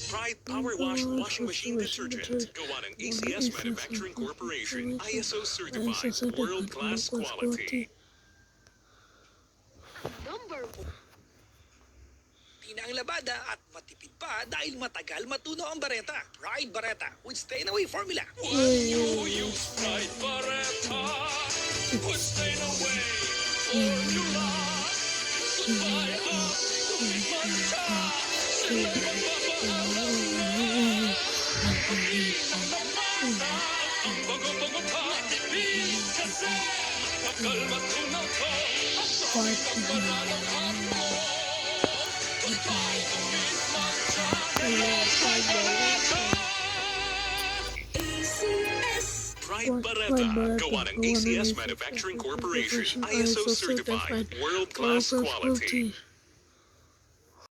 Pride Power Wash Washing Machine Detergent. Gawa ng ACS Manufacturing Corporation. ISO certified. World-class quality. Number 1. Di na ang labada at matipid pa dahil matagal matunaw ang bareta. Pride Bareta with Stain Away formula. When you use Pride Bareta, put stain away for you lot. Goodbye up, ang bago-bago pa, ibig kasi tagal matunaw to. At ang baralatan mo. Goodbye to Miss Mancha. Pride Bareta, gawa ng ACS Manufacturing Corporation, ISO certified, world-class quality.